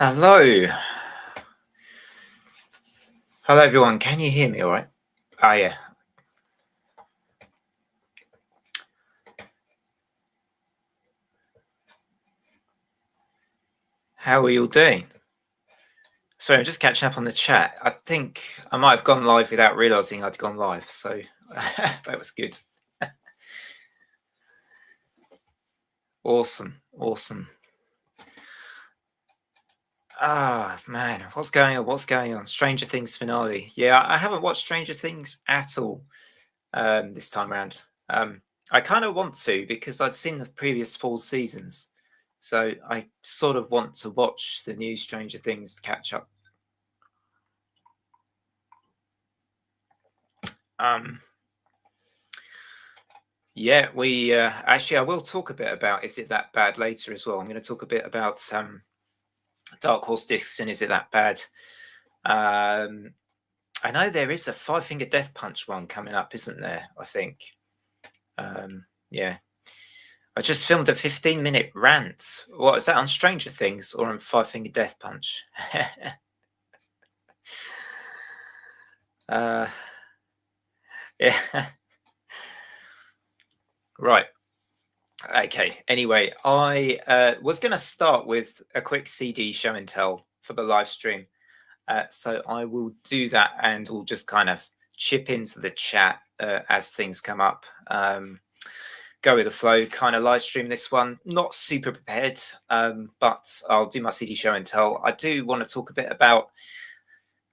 Hello. Hello, everyone. Can you hear me all right? Ah, yeah. How are you all doing? Sorry, I'm just catching up on the chat. I think I might have gone live without realizing I'd gone live, so that was good. Awesome. Ah, man, what's going on? Stranger Things finale. Yeah, I haven't watched Stranger Things at all this time around. I kind of want to because I'd seen the previous 4 seasons, so I sort of want to watch the new Stranger Things to catch up. Yeah, we actually I will talk a bit about Is It That Bad later as well. I'm going to talk a bit about Dark Horse Discs and Is It That Bad. I know there is a Five Finger Death Punch one coming up, isn't there? I think. Yeah. I just filmed a 15-minute rant. What is that, on Stranger Things or on Five Finger Death Punch? Yeah. Right. Okay. Anyway, I was going to start with a quick CD show and tell for the live stream. So I will do that, and we'll just kind of chip into the chat as things come up. Go with the flow, kind of live stream this one. Not super prepared, but I'll do my CD show and tell. I do want to talk a bit about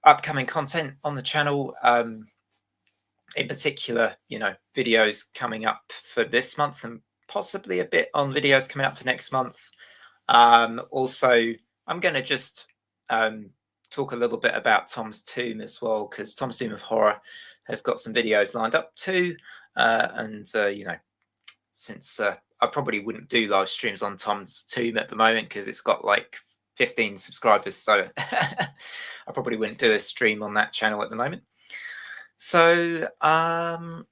upcoming content on the channel. In particular, videos coming up for this month and possibly a bit on videos coming up for next month. Also, I'm going to just talk a little bit about Tom's Tomb as well, because Tom's Tomb of Horror has got some videos lined up too. And since I probably wouldn't do live streams on Tom's Tomb at the moment because it's got like 15 subscribers, so I probably wouldn't do a stream on that channel at the moment. So, oh,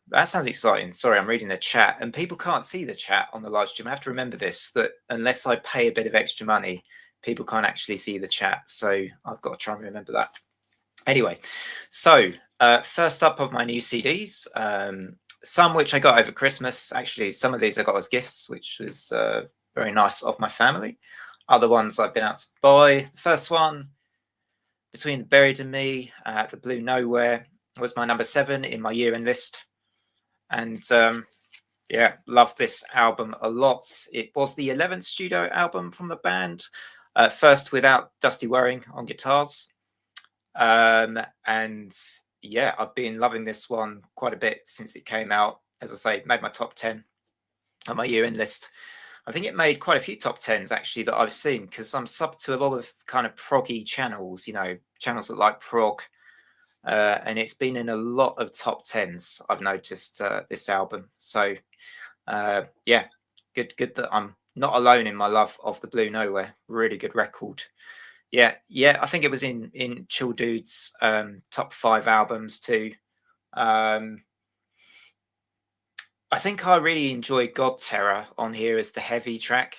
that sounds exciting. Sorry, I'm reading the chat, and people can't see the chat on the live stream. I have to remember this, that unless I pay a bit of extra money, people can't actually see the chat. So I've got to try and remember that. Anyway, so first up of my new CDs, some which I got over Christmas. Actually, some of these I got as gifts, which was very nice of my family. Other ones I've been out to buy. The first one, Between the Buried and Me, The Blue Nowhere, was my number 7 in my year-end list. And yeah, love this album a lot. It was the 11th studio album from the band, first without Dusty Waring on guitars. And yeah, I've been loving this one quite a bit since it came out. As I say, made my top 10 on my year-end list. I think it made quite a few top 10s actually that I've seen, because I'm sub to a lot of kind of proggy channels, channels that like prog. And it's been in a lot of top 10s, I've noticed, this album. So yeah, good that I'm not alone in my love of The Blue Nowhere. Really good record. Yeah, I think it was in Chill Dude's top 5 albums too. I think I really enjoy God Terror on here as the heavy track.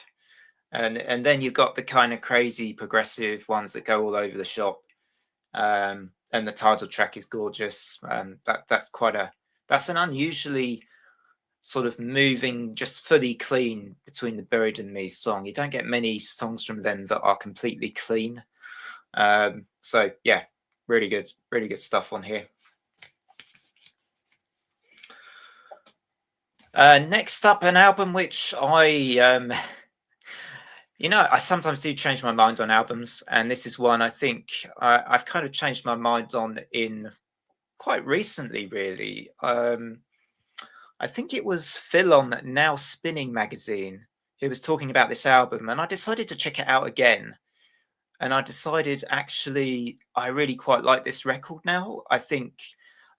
And then you've got the kind of crazy progressive ones that go all over the shop. And the title track is gorgeous. That's an unusually sort of moving, just fully clean Between the Buried and Me song. You don't get many songs from them that are completely clean. So yeah, really good stuff on here. Next up, an album which I I sometimes do change my mind on albums, and this is one I think I've kind of changed my mind on in quite recently, really. I think it was Phil on Now Spinning magazine who was talking about this album, and I decided to check it out again. And I decided, actually, I really quite like this record now. I think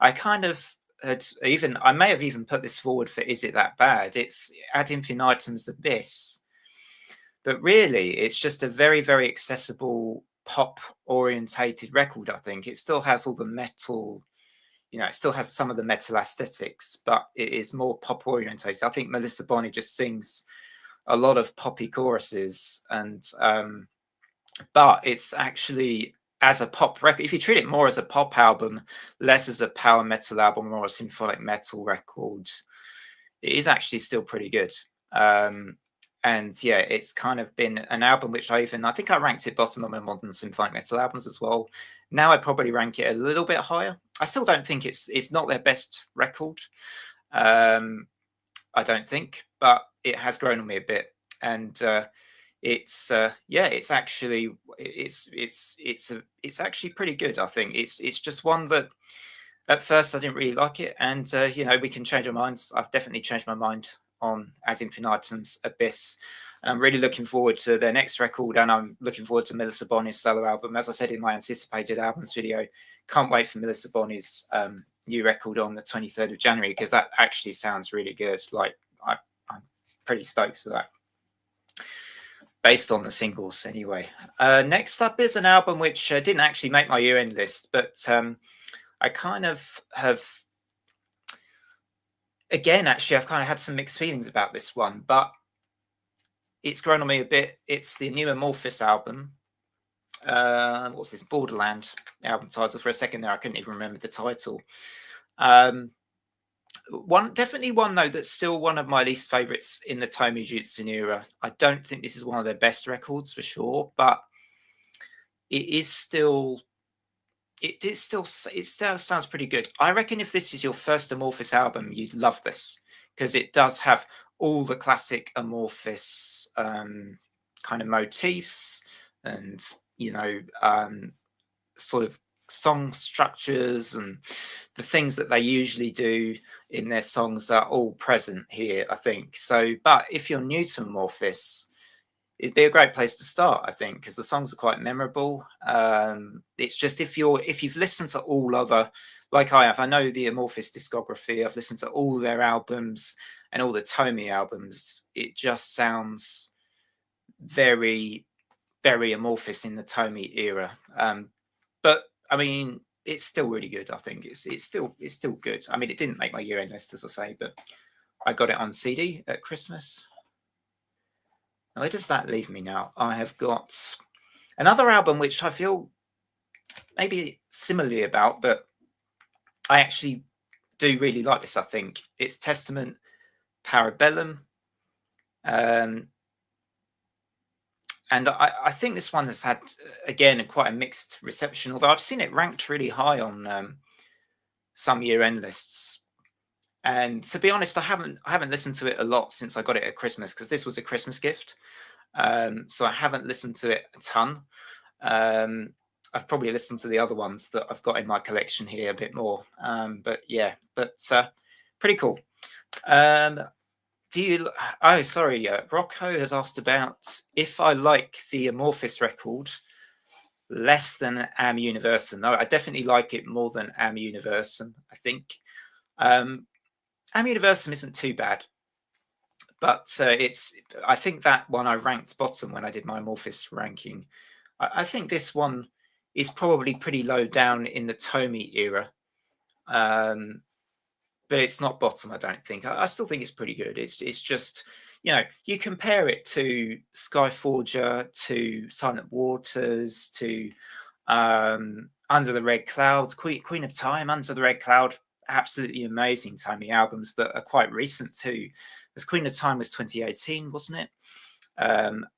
I kind of I may have even put this forward for Is It That Bad? It's Ad Infinitum's Abyss. But really, it's just a very, very accessible pop orientated record, I think. It still has all the metal, it still has some of the metal aesthetics, but it is more pop orientated. I think Melissa Bonney just sings a lot of poppy choruses, and but it's actually, as a pop record, if you treat it more as a pop album, less as a power metal album or a symphonic metal record, it is actually still pretty good. And yeah, it's kind of been an album which I think I ranked it bottom of my modern symphonic metal albums as well. Now I'd probably rank it a little bit higher. I still don't think it's not their best record. I don't think, but it has grown on me a bit, and it's actually pretty good. I think it's just one that at first I didn't really like it, and we can change our minds. I've definitely changed my mind on Ad Infinitum's Abyss. I'm really looking forward to their next record, and I'm looking forward to Melissa Bonney's solo album. As I said in my anticipated albums video, can't wait for Melissa Bonney's new record on the 23rd of January, because that actually sounds really good. Like I'm pretty stoked for that, based on the singles anyway. Next up is an album which didn't actually make my year-end list, but I kind of have, again, actually, I've kind of had some mixed feelings about this one, but it's grown on me a bit. It's the new Amorphis album. What's this? Borderland, the album title. For a second there, I couldn't even remember the title. Definitely one though that's still one of my least favorites in the Tomi Jutsun era. I don't think this is one of their best records for sure, but it still sounds pretty good. I reckon if this is your first Amorphis album, you'd love this, because it does have all the classic Amorphis kind of motifs, and sort of song structures, and the things that they usually do in their songs are all present here, I think. So, but if you're new to Amorphis, it'd be a great place to start, I think, because the songs are quite memorable. It's just if you've listened to all other, like I have, I know the Amorphis discography, I've listened to all their albums and all the Tomi albums, it just sounds very, very Amorphis in the Tomi era. But I mean, it's still really good. I think it's still good. I mean, it didn't make my year-end list, as I say, but I got it on CD at Christmas. Where does that leave me now? I have got another album which I feel maybe similarly about, but I actually do really like this. I think it's Testament Parabellum. And I think this one has had, again, quite a mixed reception, although I've seen it ranked really high on some year-end lists. And to be honest, I haven't listened to it a lot since I got it at Christmas, because this was a Christmas gift. So I haven't listened to it a ton. I've probably listened to the other ones that I've got in my collection here a bit more. But pretty cool. Rocco has asked about if I like the Amorphis record less than Am Universum. No, I definitely like it more than Am Universum, I think. Am Universum isn't too bad, but I think that one I ranked bottom when I did my Amorphis ranking. I think this one is probably pretty low down in the Tomi era. But it's not bottom, I don't think. I still think it's pretty good. It's just, you compare it to Skyforger, to Silent Waters, to Under the Red Cloud, Queen of Time, Under the Red Cloud, absolutely amazing Tomi albums that are quite recent too. As Queen of Time was 2018, wasn't it?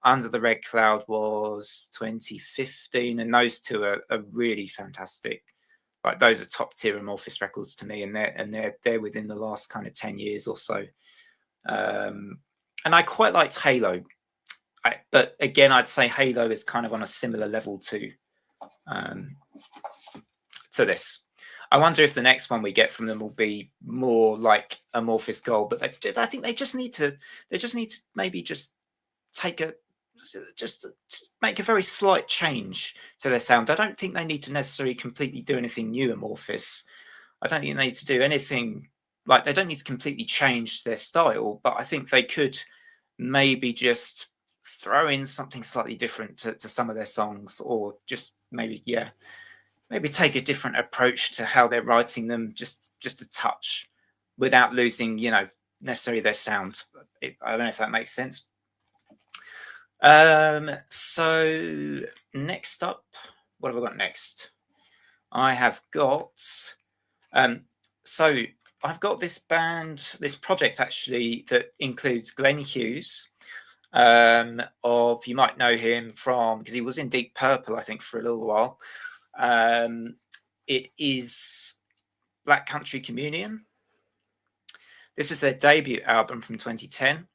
Under the Red Cloud was 2015, and those two are really fantastic. Like, those are top tier Amorphis records to me, and they're within the last kind of 10 years or so. And I quite liked Halo, but again, I'd say Halo is kind of on a similar level to this. I wonder if the next one we get from them will be more like Amorphis Gold, but I think they just need to maybe just make a very slight change to their sound. I don't think they need to necessarily completely do anything new, Amorphis. I don't think they need to do anything, like, they don't need to completely change their style, but I think they could maybe just throw in something slightly different to some of their songs, or just maybe take a different approach to how they're writing them, just a touch, without losing, necessarily their sound. I don't know if that makes sense. So next up, what have I got next? I have got so I've got this project actually that includes Glenn Hughes. You might know him from, because he was in Deep Purple, I think, for a little while. It is Black Country Communion. This was their debut album from 2010,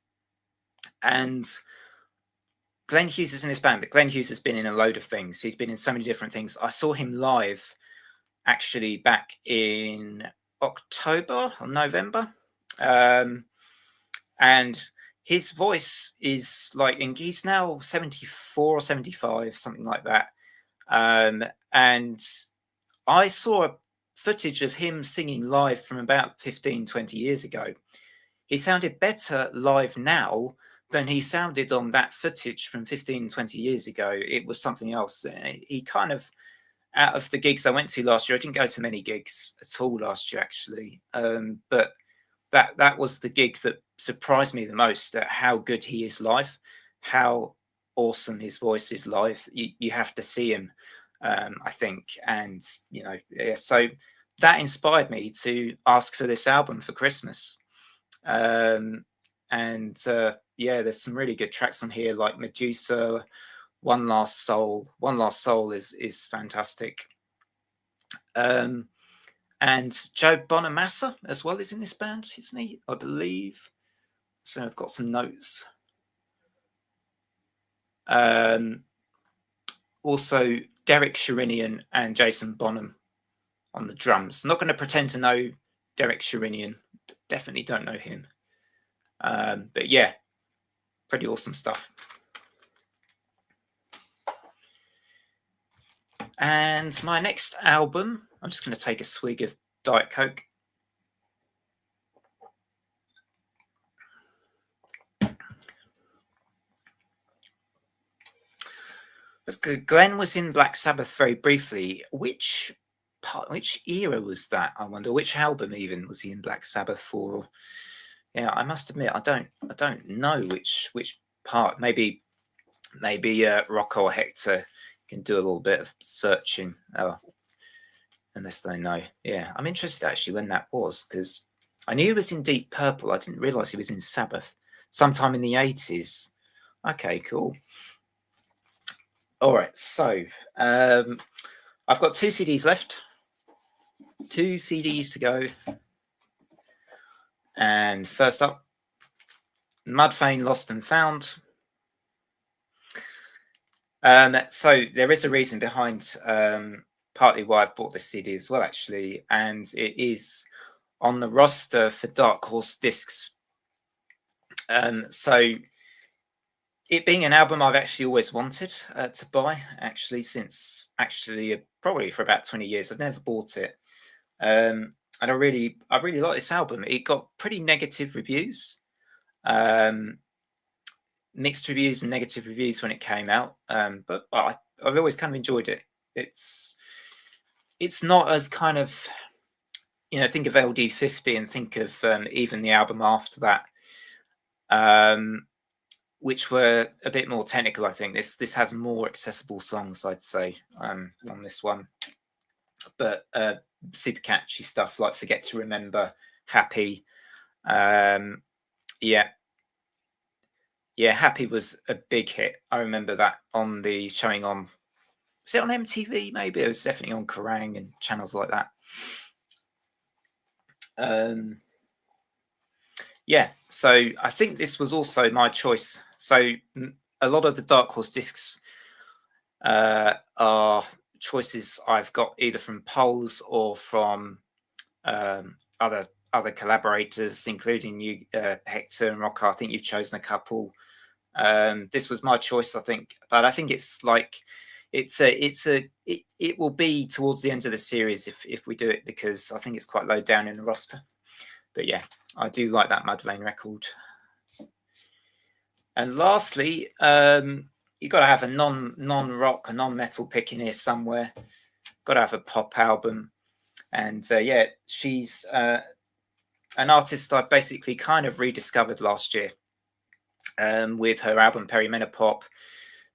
and Glenn Hughes is in this band, but Glenn Hughes has been in a load of things. He's been in so many different things. I saw him live actually back in October or November, and his voice is like, and he's now 74 or 75, something like that. And I saw footage of him singing live from about 15, 20 years ago. He sounded better live now than he sounded on that footage from 15, 20 years ago. It was something else. He kind of, out of the gigs I went to last year, I didn't go to many gigs at all last year, actually. But that was the gig that surprised me the most, at how good he is live, how awesome his voice is live. You have to see him, I think. And, yeah, so that inspired me to ask for this album for Christmas. Yeah, there's some really good tracks on here, like Medusa, One Last Soul. One Last Soul is fantastic. And Joe Bonamassa as well is in this band, isn't he? I believe. So I've got some notes. Also, Derek Sherinian and Jason Bonham on the drums. I'm not going to pretend to know Derek Sherinian. Definitely don't know him. But yeah, pretty awesome stuff. And my next album, I'm just going to take a swig of Diet Coke. Glenn was in Black Sabbath very briefly. Which era was that? I wonder. Which album even was he in Black Sabbath for? Yeah, I must admit, I don't know which part. Maybe Rocco or Hector can do a little bit of searching. Unless they know. Yeah, I'm interested actually when that was, because I knew he was in Deep Purple. I didn't realise he was in Sabbath sometime in the 80s. Okay, cool. All right, so I've got 2 CDs left. 2 CDs to go. And first up, Mudvayne Lost and Found. So there is a reason behind partly why I've bought this CD as well, actually, and it is on the roster for Dark Horse Discs. So it being an album I've actually always wanted to buy, actually, since probably for about 20 years. I've never bought it. And I really like this album. It got pretty negative reviews, mixed reviews and negative reviews when it came out. But I've always kind of enjoyed it. It's not as kind of, think of LD50 and think of even the album after that, which were a bit more technical. I think this has more accessible songs, I'd say, on this one. But super catchy stuff like Forget to Remember, Happy. Happy was a big hit. I remember that on the showing on, was it on MTV? Maybe it was definitely on Kerrang and channels like that. So I think this was also my choice. So a lot of the Dark Horse discs are choices I've got either from polls or from other collaborators, including you, Hector and Rocco. I think you've chosen a couple. This was my choice, I think, but I think it's like it will be towards the end of the series if we do it, because I think it's quite low down in the roster. But yeah, I do like that Mudvayne record. And lastly, you've got to have a non-rock, a non-metal pick in here somewhere. Got to have a pop album. And she's an artist I basically kind of rediscovered last year. with her album Perimenopop.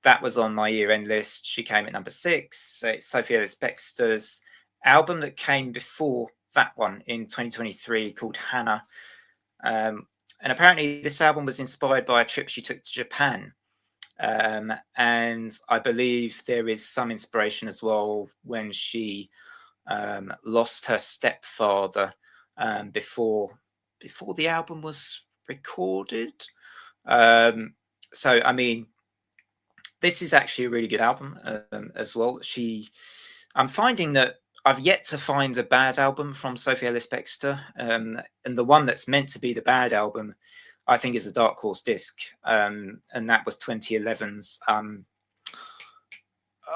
That was on my year-end list. She came at number 6. It's Sophie Ellis-Bextor's album that came before that one in 2023 called Hannah. And apparently this album was inspired by a trip she took to Japan. And I believe there is some inspiration as well when she lost her stepfather before the album was recorded. So, I mean, this is actually a really good album as well. I'm finding that I've yet to find a bad album from Sophie Ellis-Bextor, and the one that's meant to be the bad album, I think, is a Dark Horse disc, and that was 2011's.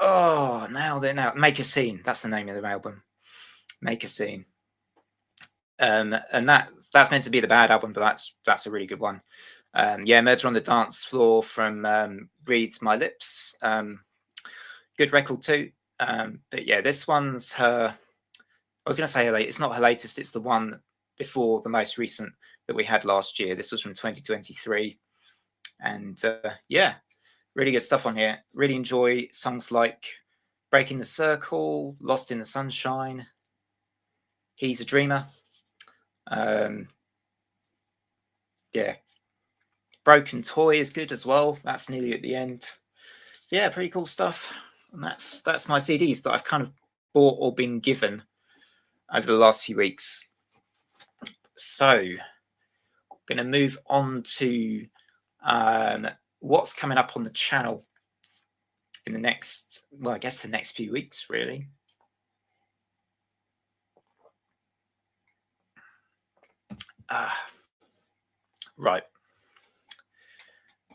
Now Make a Scene. That's the name of the album, Make a Scene, and that's meant to be the bad album, but that's a really good one. Murder on the Dance Floor from Reads My Lips. Good record too. But yeah, this one's her. I was going to say it's not her latest. It's the one before the most recent that we had last year. This was from 2023. And yeah, really good stuff on here. Really enjoy songs like Breaking the Circle, Lost in the Sunshine, He's a Dreamer. Yeah. Broken Toy is good as well. That's nearly at the end. Yeah, pretty cool stuff. And that's my CDs that I've kind of bought or been given over the last few weeks. So I'm going to move on to what's coming up on the channel in the next, well, I guess the next few weeks, really. Right.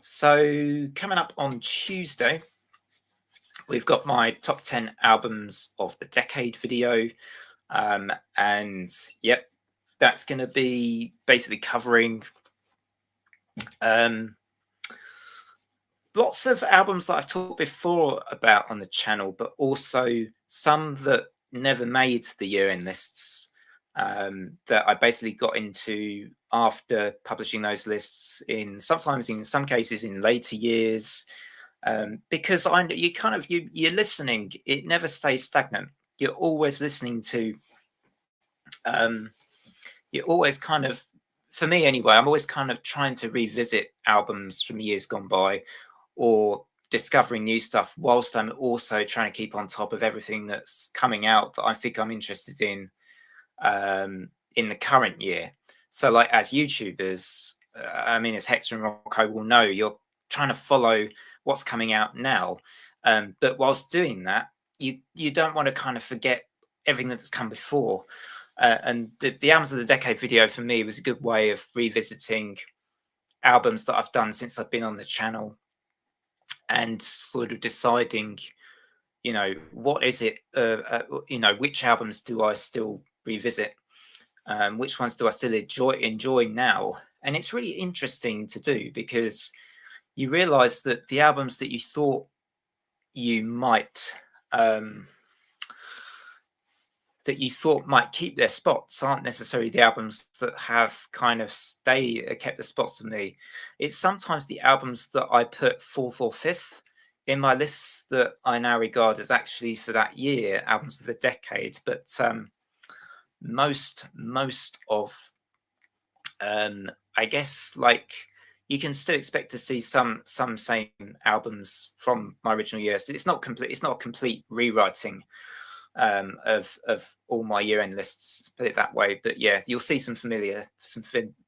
So coming up on Tuesday, we've got my top 10 albums of the decade video. And yep, that's going to be basically covering lots of albums that I've talked before about on the channel, but also some that never made the year-end lists, that I basically got into after publishing those lists, sometimes in some cases in later years, because you're listening, it never stays stagnant. You're always listening to, you're always kind of, for me anyway, I'm always kind of trying to revisit albums from years gone by, or discovering new stuff, whilst I'm also trying to keep on top of everything that's coming out that I think I'm interested in the current year. So like as YouTubers, I mean, as Hector and Rocco will know, you're trying to follow what's coming out now. But whilst doing that, you don't want to kind of forget everything that's come before. And the Albums of the Decade video for me was a good way of revisiting albums that I've done since I've been on the channel, and sort of deciding, what is it, which albums do I still revisit? Which ones do I still enjoy now? And it's really interesting to do, because you realize that the albums that you thought you might keep their spots aren't necessarily the albums that have kind of kept the spots for me. It's sometimes the albums that I put 4th or 5th in my lists that I now regard as actually for that year albums of the decade. But most of I guess, like, you can still expect to see some same albums from my original year. So it's not a complete rewriting of all my year-end lists, put it that way. But yeah, you'll see some familiar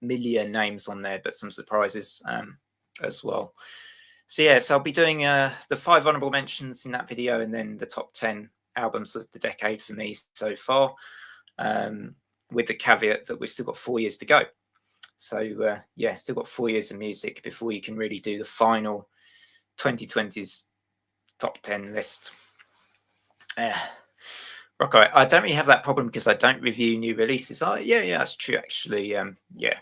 names on there, but some surprises as well. So yeah, so I'll be doing the 5 honorable mentions in that video, and then the top 10 albums of the decade for me so far, with the caveat that we've still got 4 years to go. So yeah, still got 4 years of music before you can really do the final 2020's top 10 list. Rocco, I don't really have that problem because I don't review new releases. Yeah, that's true, actually. Yeah.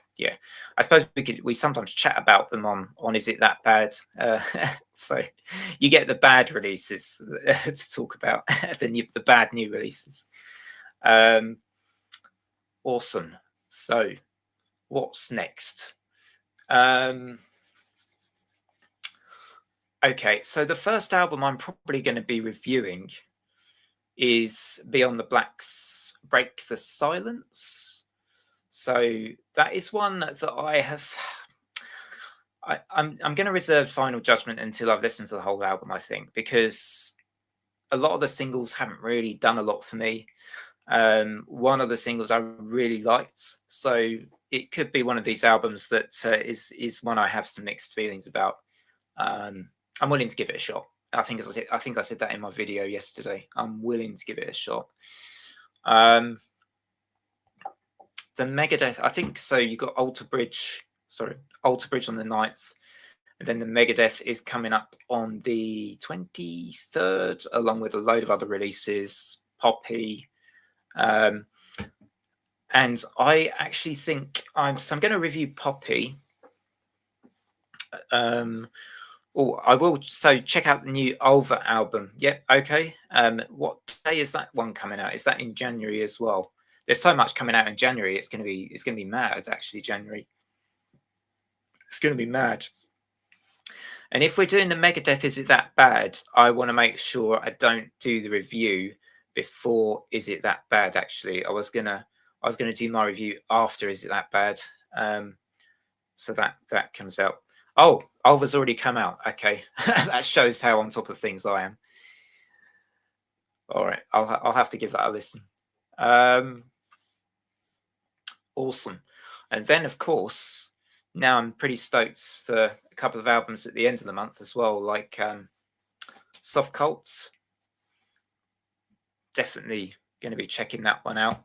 I suppose we sometimes chat about them on Is It That Bad? So you get the bad releases to talk about, the bad new releases. Awesome. So what's next? Okay, so the first album I'm probably going to be reviewing is Beyond the Blacks' Break the Silence. So that is one that I have. I'm going to reserve final judgment until I've listened to the whole album, I think, because a lot of the singles haven't really done a lot for me. One of the singles I really liked, so it could be one of these albums that is one I have some mixed feelings about. I'm willing to give it a shot. I think I said that in my video yesterday. I'm willing to give it a shot. The Megadeth, I think so. You got Alter Bridge on the 9th, and then the Megadeth is coming up on the 23rd, along with a load of other releases, Poppy. And I actually think I'm going to review Poppy. I will. So check out the new Ulva album. Yep. Okay. What day is that one coming out? Is that in January as well? There's so much coming out in January. It's going to be mad. It's actually January. It's going to be mad. And if we're doing the Megadeth, is it that bad? I want to make sure I don't do the review before Is It That Bad. Actually, I was gonna do my review after Is It That Bad. So that comes out. Oh, Ulva's already come out. Okay, that shows how on top of things I am. All right, I'll have to give that a listen. Awesome. And then, of course, now I'm pretty stoked for a couple of albums at the end of the month as well, like Soft Cult. Definitely going to be checking that one out.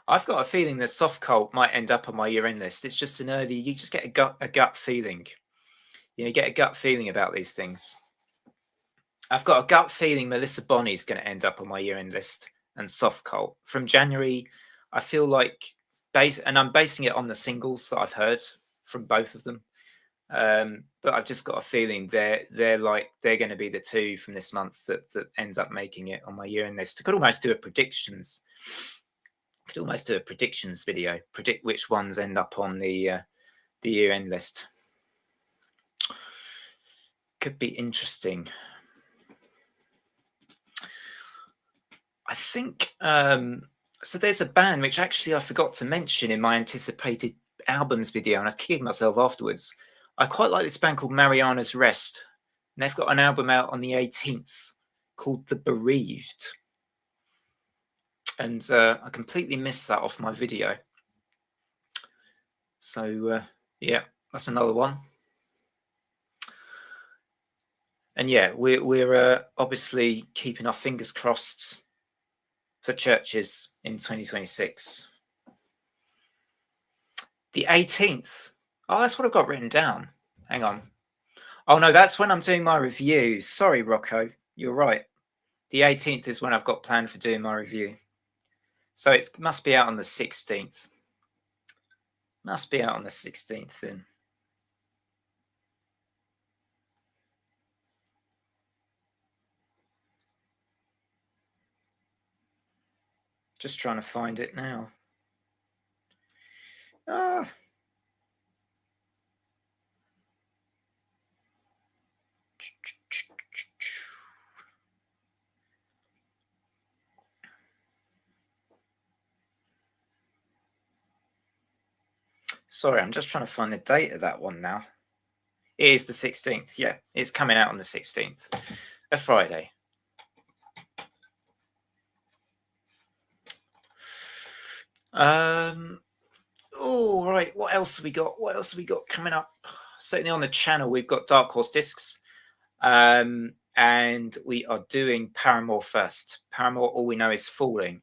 I've got a feeling that Soft Cult might end up on my year-end list. It's just you just get a gut feeling. You get a gut feeling about these things. I've got a gut feeling Melissa Bonney's going to end up on my year-end list, and Soft Cult from January. I feel like and I'm basing it on the singles that I've heard from both of them. But I've just got a feeling they're going to be the two from this month that ends up making it on my year-end list. I could almost do a predictions. Video, predict which ones end up on the year-end list. Could be interesting. I think so. There's a band which actually I forgot to mention in my anticipated albums video, and I was kicking myself afterwards. I quite like this band called Mariana's Rest, and they've got an album out on the 18th called The Bereaved. And I completely missed that off my video. So yeah, that's another one. And yeah, we're obviously keeping our fingers crossed for churches in 2026. The 18th. Oh, that's what I've got written down. Hang on. Oh no, that's when I'm doing my review. Sorry, Rocco. You're right. The 18th is when I've got planned for doing my review. So it must be out on the 16th. Must be out on the 16th then. Just trying to find it now. Sorry, I'm just trying to find the date of that one now. It is the 16th. Yeah, it's coming out on the 16th, a Friday. Oh, right. What else have we got? What else have we got coming up? Certainly on the channel, we've got Dark Horse Discs. And we are doing Paramore first. Paramore, All We Know Is Falling.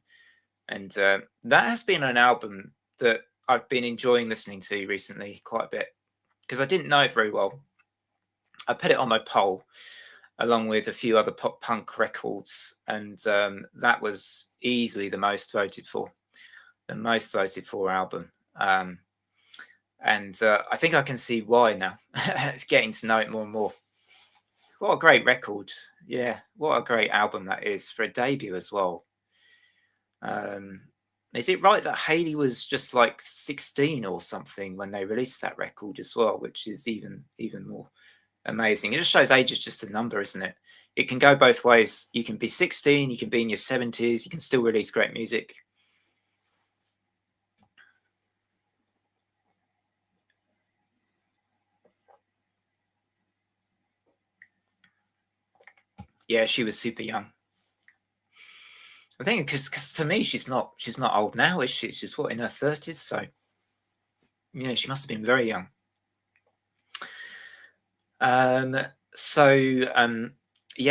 And that has been an album that I've been enjoying listening to recently quite a bit because I didn't know it very well. I put it on my poll along with a few other pop punk records, and that was easily the most voted for album. And I think I can see why now. It's getting to know it more and more. What a great record. Yeah, what a great album that is for a debut as well. Is it right that Hayley was just like 16 or something when they released that record as well, which is even more amazing. It just shows age is just a number, isn't it? It can go both ways. You can be 16, you can be in your 70s, you can still release great music. Yeah, she was super young. I think because to me she's not old now, is she? She's what, in her 30s, so yeah, she must have been very young. Yeah,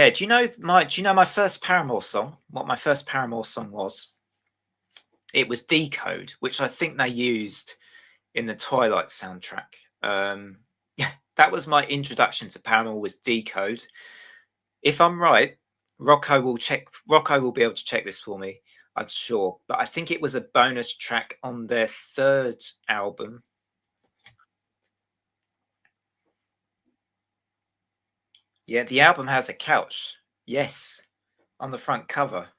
do you know my first Paramore song? What my first Paramore song was? It was Decode, which I think they used in the Twilight soundtrack. Yeah, that was my introduction to Paramore, was Decode. If I'm right, Rocco will be able to check this for me, I'm sure. But I think it was a bonus track on their third album. Yeah, the album has a couch. Yes, on the front cover.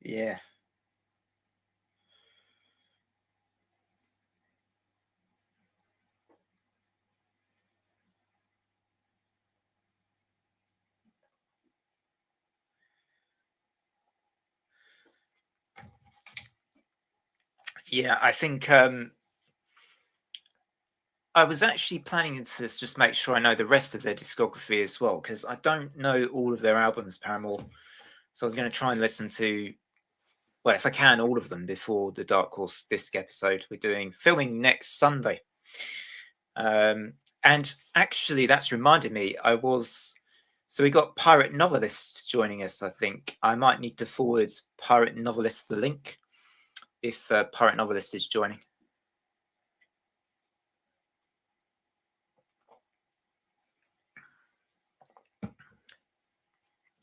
Yeah. Yeah, I think I was actually planning to just make sure I know the rest of their discography as well, because I don't know all of their albums, Paramore. So I was going to try and listen to, well, if I can, all of them before the Dark Horse disc episode we're filming next Sunday. And actually, that's reminded me, so we got Pirate Novelist joining us, I think. I might need to forward Pirate Novelist the link if Pirate Novelist is joining.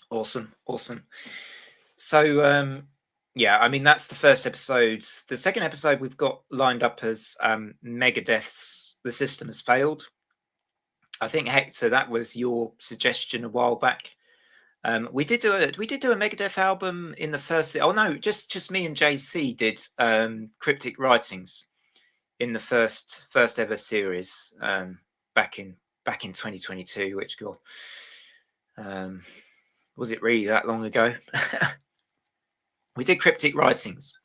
Awesome. So, yeah, I mean, that's the first episode. The second episode we've got lined up as Megadeth's The System Has Failed. I think, Hector, that was your suggestion a while back. We did do a Megadeth album in the first. Oh no, just me and JC did Cryptic Writings in the first ever series back in 2022. Which, God, was it really that long ago? We did Cryptic Writings,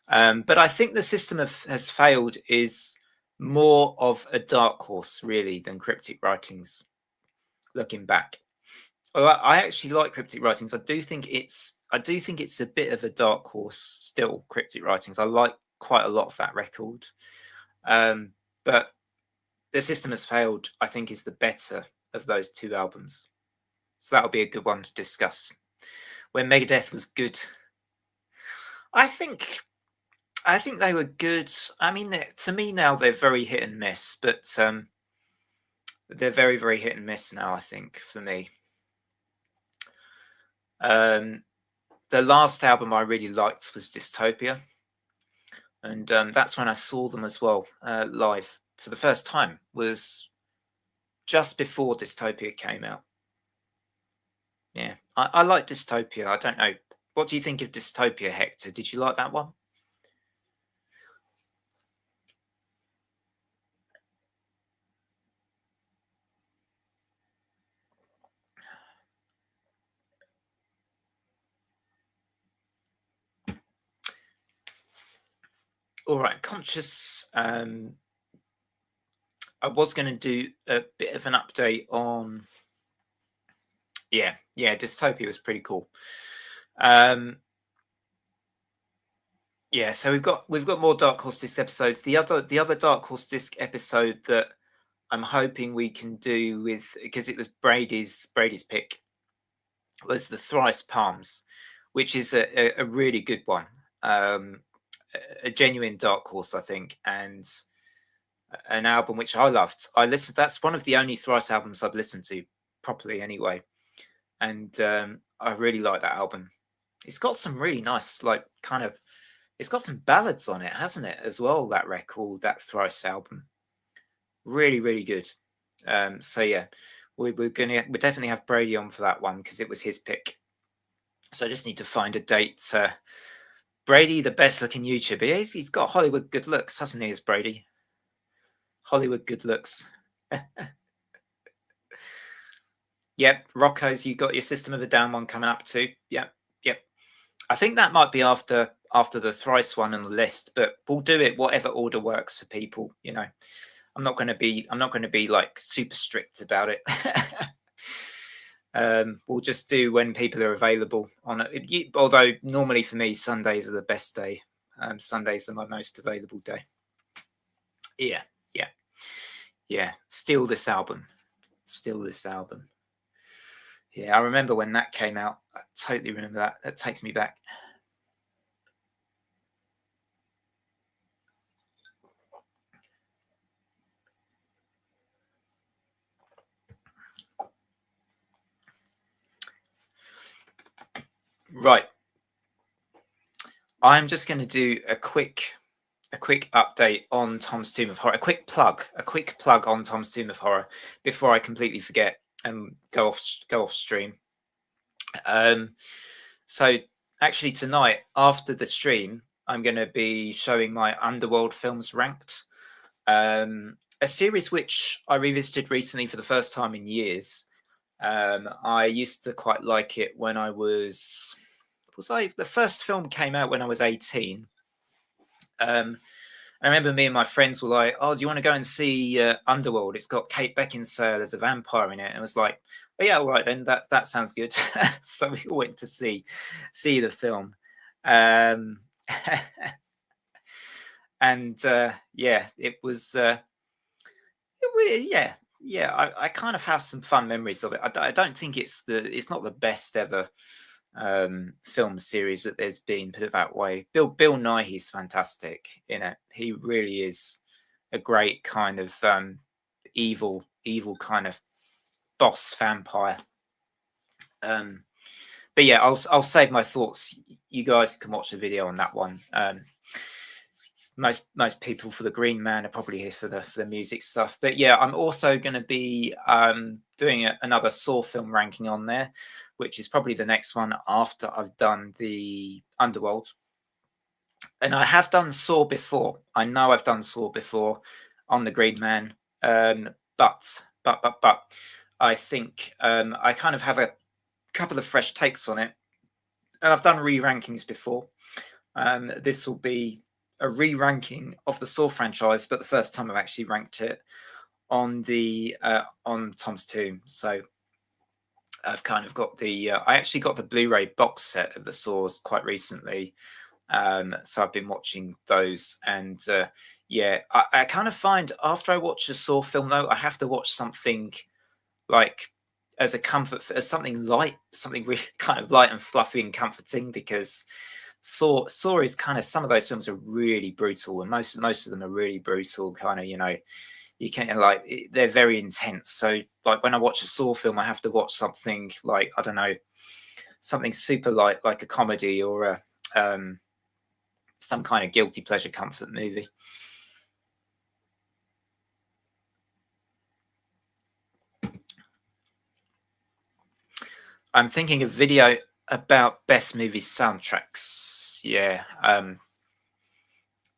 but I think The System Has Failed is more of a dark horse really than Cryptic Writings. Looking back. Well, I actually like Cryptic Writings. I do think it's a bit of a dark horse still. Cryptic Writings. I like quite a lot of that record, but The System Has Failed, I think, is the better of those two albums. So that'll be a good one to discuss. When Megadeth was good, I think they were good. I mean, to me now they're very hit and miss, but they're very, very hit and miss now, I think, for me. The last album I really liked was Dystopia, and that's when I saw them as well live for the first time. Was just before Dystopia came out. Yeah, I like Dystopia. I don't know. What do you think of Dystopia, Hector? Did you like that one? All right, Conscious. I was going to do a bit of an update on. Yeah, Dystopia was pretty cool. Yeah, so we've got more Dark Horse Disc episodes. The other Dark Horse Disc episode that I'm hoping we can do with, because it was Brady's pick, was the Thrice Palms, which is a really good one, a genuine dark horse, I think, and an album which I loved. That's one of the only Thrice albums I've listened to properly, anyway, and I really like that album. It's got some really nice, like, kind of. It's got some ballads on it, hasn't it, as well? That record, that Thrice album, really, really good. So yeah, we're definitely have Brady on for that one because it was his pick. So I just need to find a date. Brady, the best looking YouTuber. He's got Hollywood good looks, hasn't he? Is Brady? Hollywood good looks. Yep, Rocco's. You got your System of a Down one coming up too. Yep, yep. I think that might be after the thrice one on the list, but we'll do it whatever order works for people. You know, I'm not going to be like super strict about it. We'll just do when people are available on it. Although normally for me, Sundays are the best day. Sundays are my most available day. Yeah, yeah, yeah. Steal this album. Steal this album. Yeah, I remember when that came out. I totally remember that. That takes me back. Right. I'm just going to do a quick update on Tom's Tomb of Horror. A quick plug on Tom's Tomb of Horror before I completely forget and go off stream. So actually tonight after the stream, I'm going to be showing my Underworld films ranked. A series which I revisited recently for the first time in years. I used to quite like it when I was the first film came out when I was 18. I remember me and my friends were like, "Oh, do you want to go and see Underworld? It's got Kate Beckinsale as a vampire in it." And it was like, "Oh yeah, all right then. That sounds good." So we all went to see the film, and yeah, it was yeah. I kind of have some fun memories of it. I don't think it's not the best ever film series that there's been, put it that way. Bill Nighy's fantastic in it. He really is a great kind of evil kind of boss vampire. But yeah, I'll save my thoughts. You guys can watch the video on that one. Most people for the Green Man are probably here for the music stuff. But yeah, I'm also going to be doing another Saw film ranking on there, which is probably the next one after I've done the Underworld. And I have done Saw before. I know I've done Saw before on the Green Man. But I think I kind of have a couple of fresh takes on it. And I've done re-rankings before. This will be a re-ranking of the Saw franchise, but the first time I've actually ranked it on the on Tom's Tomb. So I've kind of got the I actually got the Blu-ray box set of the Saws quite recently. So I've been watching those, and yeah, I kind of find after I watch a Saw film, though, I have to watch something like as a comfort, as something light, something really kind of light and fluffy and comforting, because Saw is kind of, some of those films are really brutal, and most of them are really brutal. Kind of, you can't, like, they're very intense. So like when I watch a Saw film, I have to watch something like, I don't know, something super light, like a comedy or a some kind of guilty pleasure comfort movie. I'm thinking of video about best movie soundtracks. Yeah.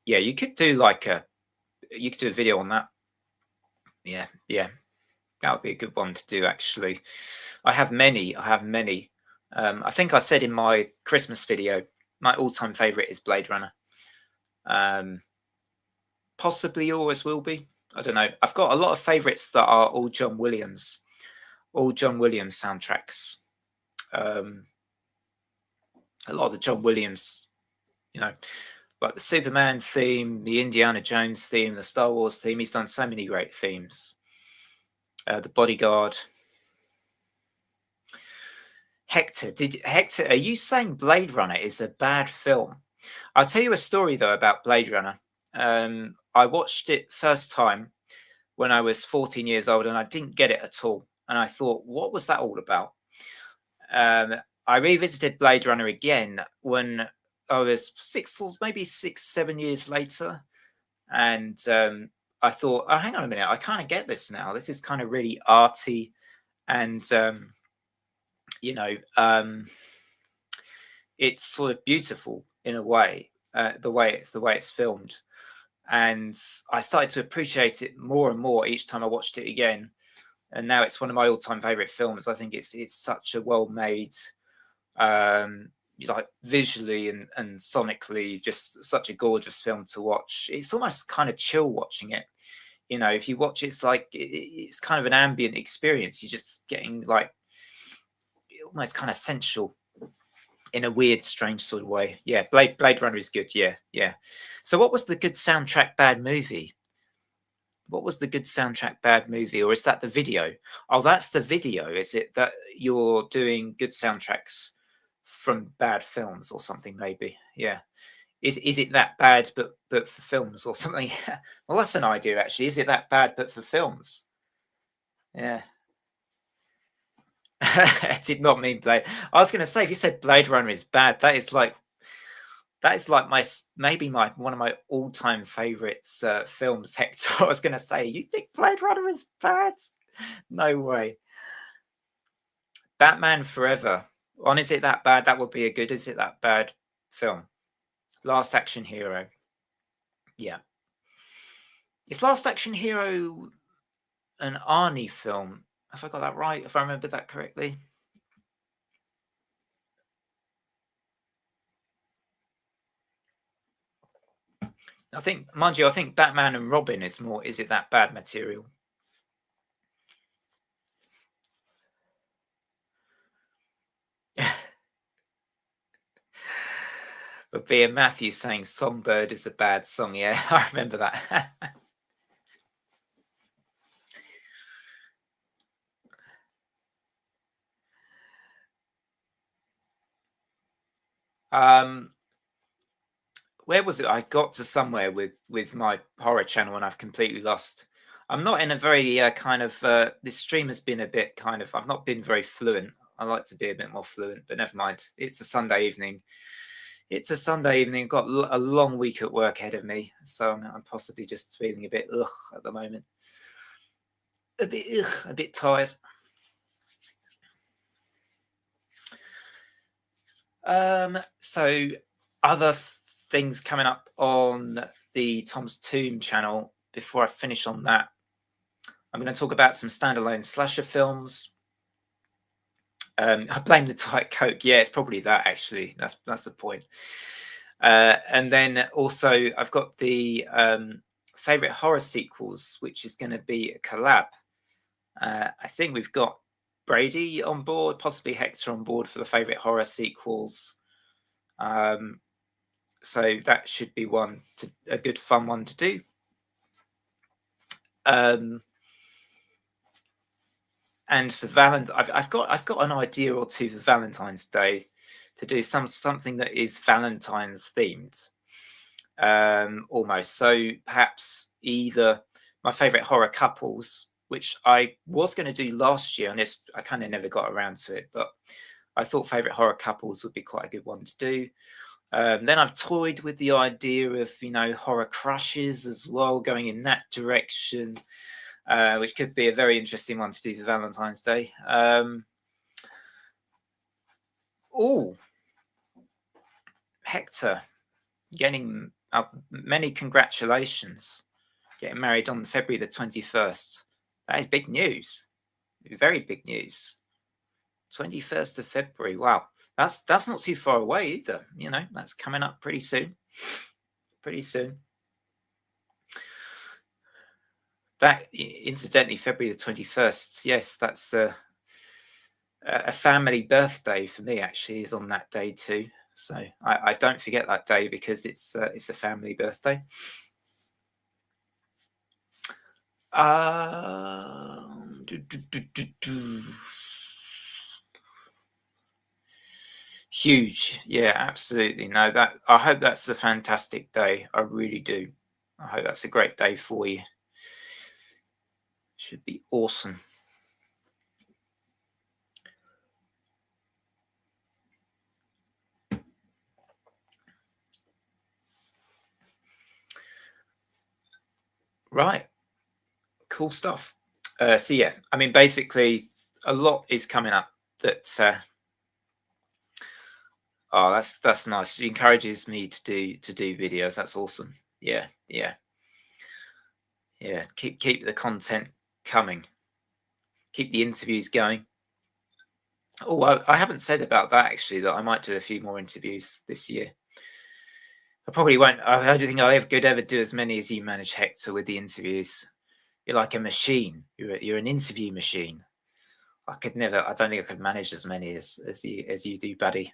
Yeah, you could do a video on that. Yeah, that would be a good one to do, actually. I have many. I think I said in my Christmas video, my all-time favorite is Blade Runner. Possibly always will be. I don't know. I've got a lot of favorites that are all John Williams soundtracks. A lot of the John Williams, like the Superman theme, the Indiana Jones theme, the Star Wars theme. He's done so many great themes. The Bodyguard. Hector, are you saying Blade Runner is a bad film? I'll tell you a story though about Blade Runner. I watched it first time when I was 14 years old, and I didn't get it at all. And I thought, what was that all about? I revisited Blade Runner again when I was 7 years later, and I thought, oh, hang on a minute, I kind of get this now. This is kind of really arty, and it's sort of beautiful in a way, the way it's filmed, and I started to appreciate it more and more each time I watched it again. And now it's one of my all-time favorite films. I think it's such a well-made, um, like visually and sonically, just such a gorgeous film to watch. It's almost kind of chill watching it. You know, if you watch it, it's like it's kind of an ambient experience. You're just getting like almost kind of sensual in a weird, strange sort of way. Yeah, Blade Runner is good. Yeah, yeah. So, what was the good soundtrack, bad movie? What was the good soundtrack, bad movie, or is that the video? Oh, that's the video. Is it that you're doing good soundtracks from bad films or something? Maybe. Yeah. Is it that bad, but for films or something? Well, that's an idea actually. Is it that bad, but for films? Yeah. I did not mean Blade. I was going to say, if you said Blade Runner is bad, that is like maybe my one of my all-time favorites films. Hector, I was going to say, you think Blade Runner is bad? No way. Batman Forever. On Is It That Bad? That would be a good Is It That Bad film. Last Action Hero. Yeah. Is Last Action Hero an Arnie film? Have I got that right? If I remember that correctly? I think, mind you, I think Batman and Robin is more Is It That Bad material. But being Matthew saying Songbird is a bad song. Yeah, I remember that. Where was it? I got to somewhere with my horror channel and I've completely lost. I'm not in a very kind of this stream has been a bit kind of I've not been very fluent. I like to be a bit more fluent, but never mind. It's a Sunday evening. It's a Sunday evening. I've got a long week at work ahead of me, so I'm possibly just feeling a bit ugh at the moment. A bit tired. So other things coming up on the Tom's Tomb channel. Before I finish on that, I'm going to talk about some standalone slasher films. I blame the Diet Coke. Yeah, it's probably that actually. That's the point. And then also I've got the favorite horror sequels, which is going to be a collab. I think we've got Brady on board, possibly Hector on board for the favorite horror sequels. So that should be a good fun one to do. And for I've got an idea or two for Valentine's Day to do something that is Valentine's themed, almost. So perhaps either my favorite horror couples, which I was going to do last year, and I kind of never got around to it, but I thought favorite horror couples would be quite a good one to do. Then I've toyed with the idea of horror crushes as well, going in that direction. Which could be a very interesting one to do for Valentine's Day. Hector, getting many congratulations. Getting married on February the 21st. That is big news. Very big news. 21st of February. Wow. That's not too far away either. That's coming up pretty soon. Pretty soon. That, incidentally, February the 21st. Yes, that's a family birthday for me. Actually, is on that day too. So I don't forget that day because it's a family birthday. Huge, yeah, absolutely. No, I hope that's a fantastic day. I really do. I hope that's a great day for you. Should be awesome. Right. Cool stuff. So yeah, I mean, basically, a lot is coming up that Oh, that's nice. It encourages me to do videos. That's awesome. Yeah, yeah, yeah. Keep the content coming. Keep the interviews going. Oh, I haven't said about that actually, that I might do a few more interviews this year. I probably won't. I don't think I could ever do as many as you manage, Hector, with the interviews. You're like a machine. You're an interview machine. I could never. I don't think I could manage as many as you do, buddy.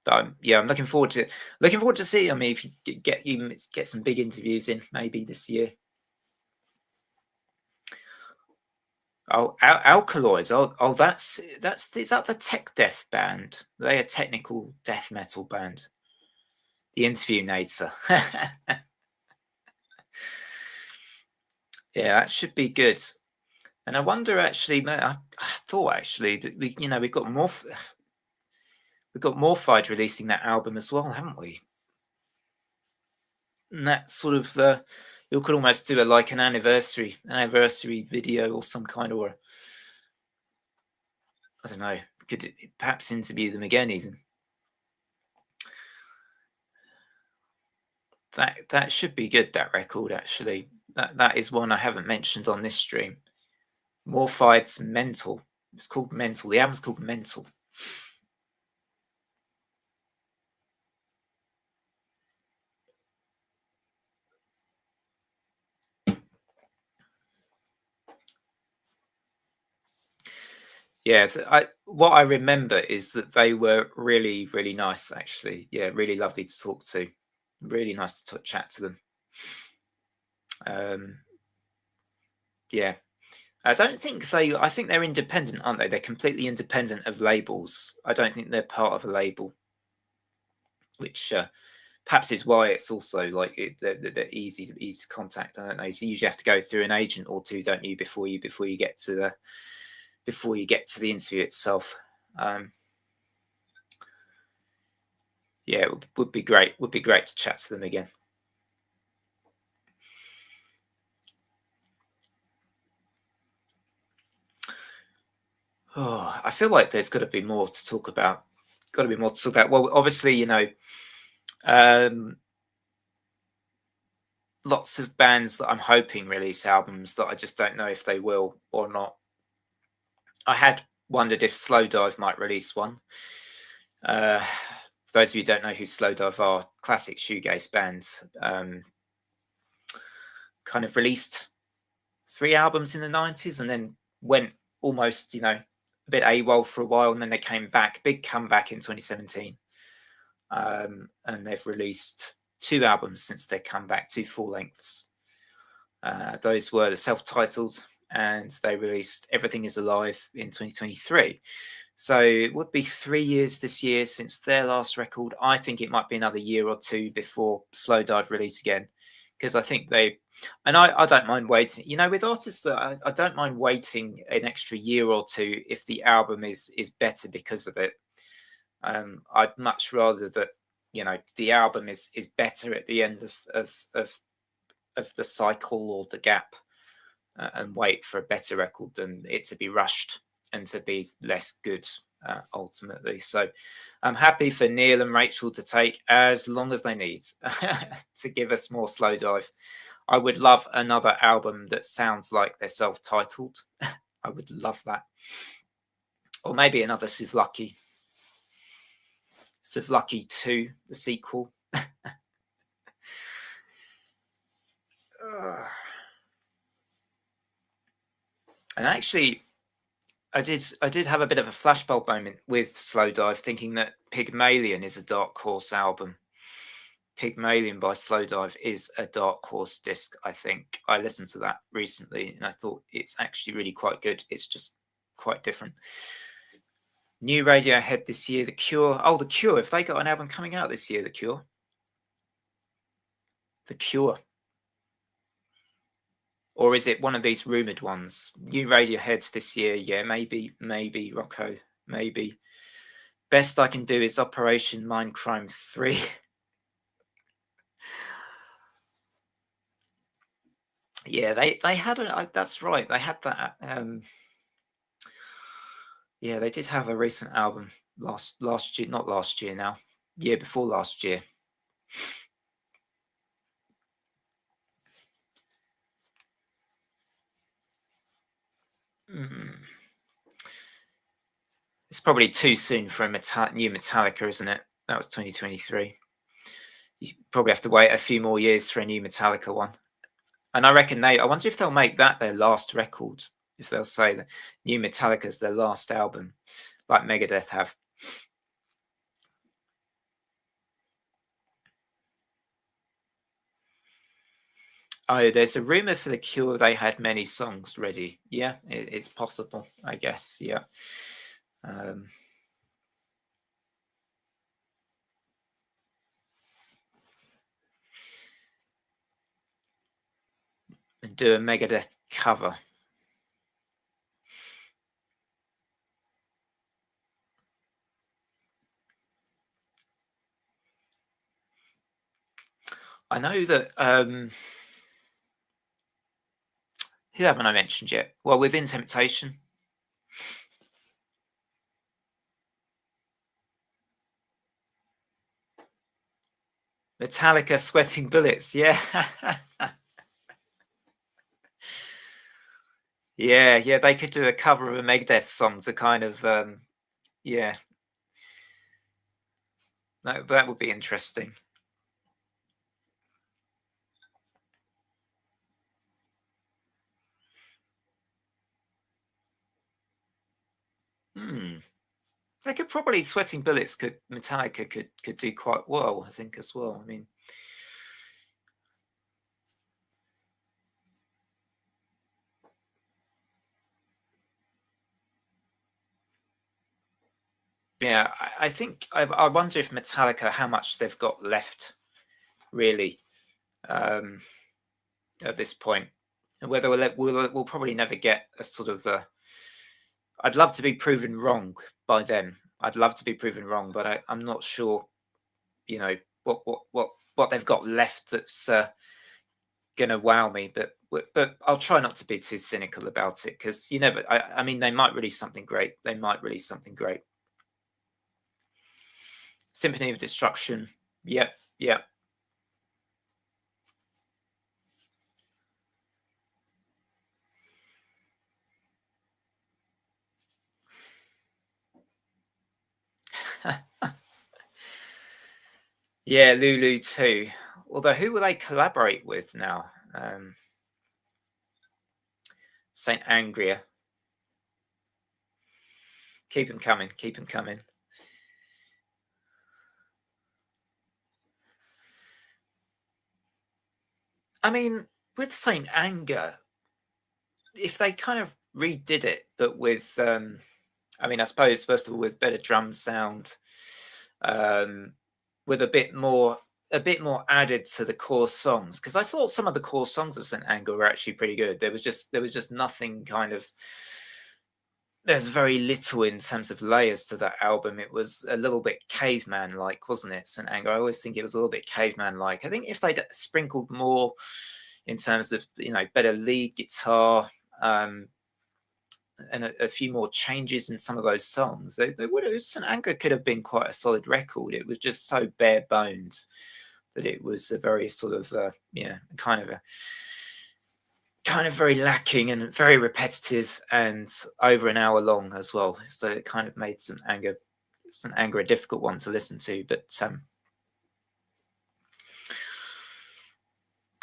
But yeah, I'm looking forward to see. I mean, if you get some big interviews in maybe this year. Oh, Alkaloids. Oh, that's is that the tech death band? Are they a technical death metal band? The Interview Nater. Yeah, that should be good. And I wonder, actually, I thought actually that we've got Morphied releasing that album as well, haven't we? And that sort of you could almost do an anniversary video or some kind, or I don't know. Could perhaps interview them again even. That should be good. That record, actually, that is one I haven't mentioned on this stream. Morphied's Mental. It's called Mental. The album's called Mental. Yeah, what I remember is that they were really, really nice, actually. Yeah, really lovely to talk to. Really nice to chat to them. Yeah, I don't think I think they're independent, aren't they? They're completely independent of labels. I don't think they're part of a label, which perhaps is why it's also like they're easy to contact. I don't know. So you usually have to go through an agent or two, don't you, before you get to the interview itself. Yeah, it would be great. Would be great to chat to them again. Oh, I feel like there's got to be more to talk about. Got to be more to talk about. Well, obviously, lots of bands that I'm hoping release albums that I just don't know if they will or not. I had wondered if Slowdive might release one. For those of you who don't know who Slowdive are, classic shoegaze band, kind of released 3 albums in the 90s and then went almost, a bit AWOL for a while, and then they came back, big comeback in 2017. And they've released 2 albums since their comeback, 2 full lengths. Those were the self-titled, and they released Everything Is Alive in 2023. So it would be 3 years this year since their last record. I think it might be another year or two before Slowdive release again, because I think I don't mind waiting. With artists, I don't mind waiting an extra year or two if the album is better because of it. I'd much rather that the album is better at the end of the cycle or the gap, and wait for a better record than it to be rushed and to be less good ultimately. So I'm happy for Neil and Rachel to take as long as they need to give us more Slowdive. I would love another album that sounds like they're self-titled. I would love that. Or maybe another Suvlucky 2, the sequel. And actually, I did have a bit of a flashbulb moment with Slowdive, thinking that Pygmalion is a Dark Horse album. Pygmalion by Slowdive is a Dark Horse disc, I think. I listened to that recently and I thought it's actually really quite good. It's just quite different. New Radiohead this year, The Cure. Oh, The Cure. Have they got an album coming out this year, The Cure? The Cure. Or is it one of these rumoured ones? New Radioheads this year, yeah, maybe, Rocco, maybe. Best I can do is Operation Mindcrime 3. Yeah, they had that's right. They had that. Yeah, they did have a recent album last year, not last year now, year before last year. It's probably too soon for a new Metallica, isn't it? That was 2023. You probably have to wait a few more years for a new Metallica one. And I reckon I wonder if they'll make that their last record. If they'll say that new Metallica's their last album, like Megadeth have. Oh, there's a rumor for The Cure they had many songs ready. Yeah, it's possible, I guess. Yeah. And do a Megadeth cover. I know that who haven't I mentioned yet? Well, Within Temptation. Metallica, Sweating Bullets. Yeah. Yeah, they could do a cover of a Megadeth song to kind of yeah. That would be interesting. They could probably Sweating Bullets Metallica could do quite well, I think, as well. I mean, yeah, I think I wonder if Metallica how much they've got left really at this point, and whether we'll probably never get a sort of I'd love to be proven wrong by them. I'd love to be proven wrong, but I'm not sure. You know what they've got left that's gonna wow me. But I'll try not to be too cynical about it because you never. I mean, they might release something great. They might release something great. Symphony of Destruction. Yep. Yep. Yeah, Lulu too. Although, who will they collaborate with now? Saint Angria. Keep them coming. Keep them coming. I mean, with Saint Anger, if they kind of redid it, but with, I mean, I suppose first of all with better drum sound, with a bit more added to the core songs, because I thought some of the core songs of Saint Anger were actually pretty good. There was just nothing kind of. There's very little in terms of layers to that album. It was a little bit caveman like, wasn't it? St. Anger. I always think it was a little bit caveman like. I think if they'd sprinkled more in terms of better lead guitar and a few more changes in some of those songs, they would have. St. Anger could have been quite a solid record. It was just so bare bones that it was a very sort of kind of very lacking and very repetitive and over an hour long as well. So it kind of made St. Anger a difficult one to listen to. But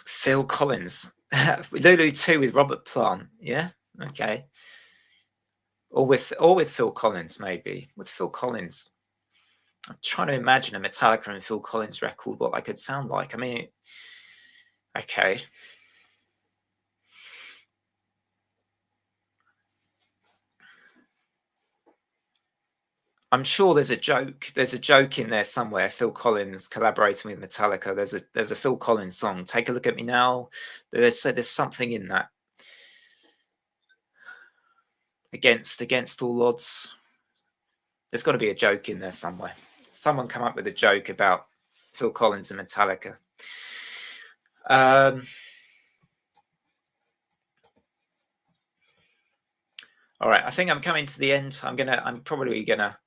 Phil Collins, Lulu 2 with Robert Plant, yeah, okay, or with Phil Collins, maybe with Phil Collins. I'm trying to imagine a Metallica and Phil Collins record, what I could sound like. I mean, okay. I'm sure there's a joke. There's a joke in there somewhere. Phil Collins collaborating with Metallica. There's a Phil Collins song. Take a look at me now. There's something in that. Against all odds. There's got to be a joke in there somewhere. Someone come up with a joke about Phil Collins and Metallica. All right, I think I'm coming to the end. I'm probably gonna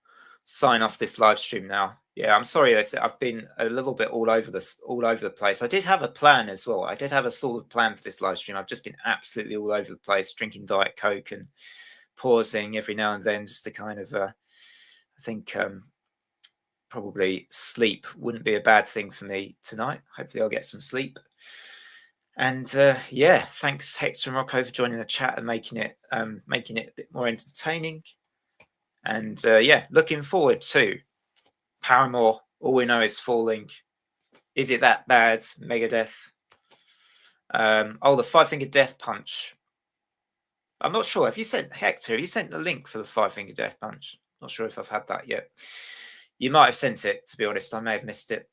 sign off this live stream now. Yeah, I'm sorry. I've been a little bit all over the place. I did have a plan as well. I did have a sort of plan for this live stream. I've just been absolutely all over the place, drinking Diet Coke and pausing every now and then just to kind of, I think probably sleep wouldn't be a bad thing for me tonight. Hopefully I'll get some sleep. And yeah, thanks Hector and Rocco for joining the chat and making it a bit more entertaining. And yeah, looking forward to Paramore. All We Know Is Falling. Is It That Bad? Megadeth. Oh, the Five Finger Death Punch. I'm not sure. Have you sent the link for the Five Finger Death Punch? Not sure if I've had that yet. You might have sent it, to be honest. I may have missed it.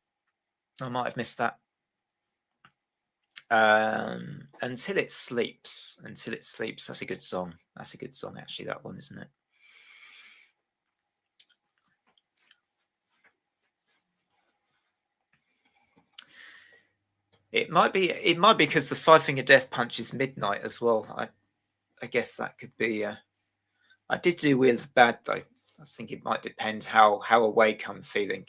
I might have missed that. Until It Sleeps. Until It Sleeps. That's a good song. That's a good song, actually, that one, isn't it? It might be because the Five Finger Death Punch is midnight as well. I guess that could be. I did do Wheel of Bad though. I think it might depend how awake I'm feeling.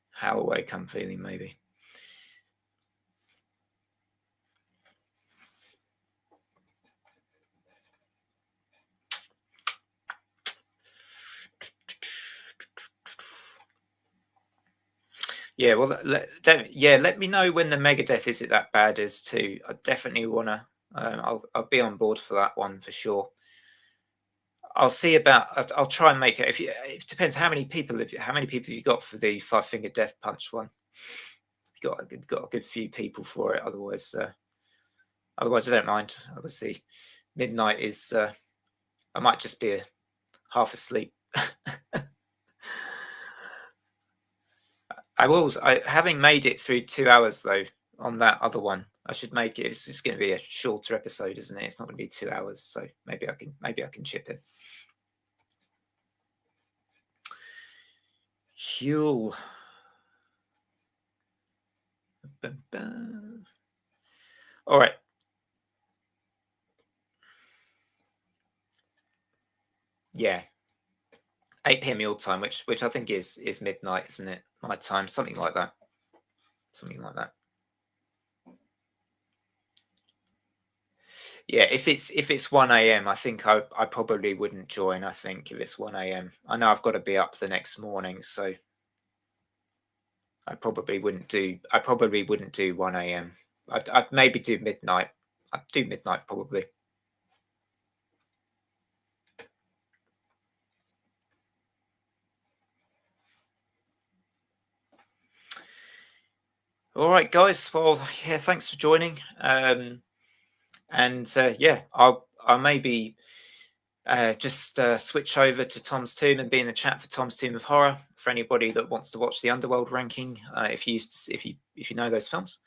How awake I'm feeling, maybe. Yeah, well, let me know when the Megadeth Is It That Bad is too. I definitely want to. I'll be on board for that one for sure. I'll see about. I'll try and make it. It depends how many people have you got for the Five Finger Death Punch one. You got a good few people for it. Otherwise, I don't mind. Obviously, midnight is. I might just be half asleep. Having made it through 2 hours though on that other one, I should make it. It's just going to be a shorter episode, isn't it? It's not going to be 2 hours, so maybe I can chip it. Huel. All right. Yeah. 8 p.m. your time, which I think is midnight, isn't it? My time, something like that. Something like that. Yeah, if it's 1 a.m., I think I probably wouldn't join. I think if it's 1 a.m., I know I've got to be up the next morning, so I probably wouldn't do 1 a.m. I'd maybe do midnight. I'd do midnight probably. All right, guys. Well, yeah, thanks for joining. And yeah, I'll maybe just switch over to Tom's Tomb and be in the chat for Tom's Tomb of Horror for anybody that wants to watch the Underworld ranking. If you know those films,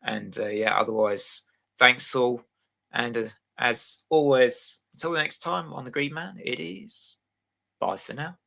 and yeah, otherwise, thanks all, and as always, until the next time on the Green Man, it is bye for now.